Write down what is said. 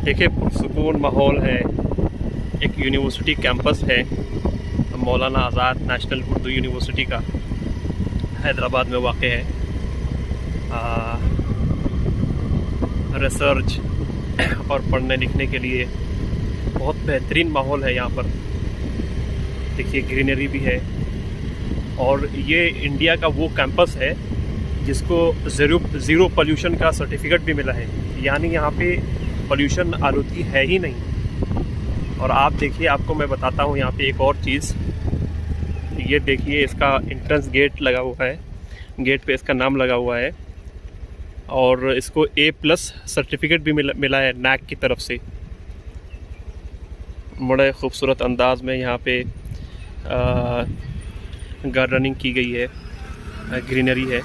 देखिए पुरसुकून माहौल है। एक यूनिवर्सिटी कैंपस है मौलाना आज़ाद नेशनल उर्दू यूनिवर्सिटी का, हैदराबाद में वाक़ है। रिसर्च और पढ़ने लिखने के लिए बहुत बेहतरीन माहौल है यहाँ पर। देखिए ग्रीनरी भी है, और ये इंडिया का वो कैंपस है जिसको ज़ीरो पोल्यूशन का सर्टिफिकेट भी मिला है, यानी यहाँ पे पोल्यूशन आलूदगी है ही नहीं। और आप देखिए, आपको मैं बताता हूँ यहाँ पे एक और चीज़। ये देखिए इसका एंट्रेंस गेट लगा हुआ है, गेट पे इसका नाम लगा हुआ है, और इसको A+ सर्टिफिकेट भी मिला है NAAC की तरफ से। बड़े ख़ूबसूरत अंदाज में यहाँ पे गार्डनिंग की गई है, ग्रीनरी है।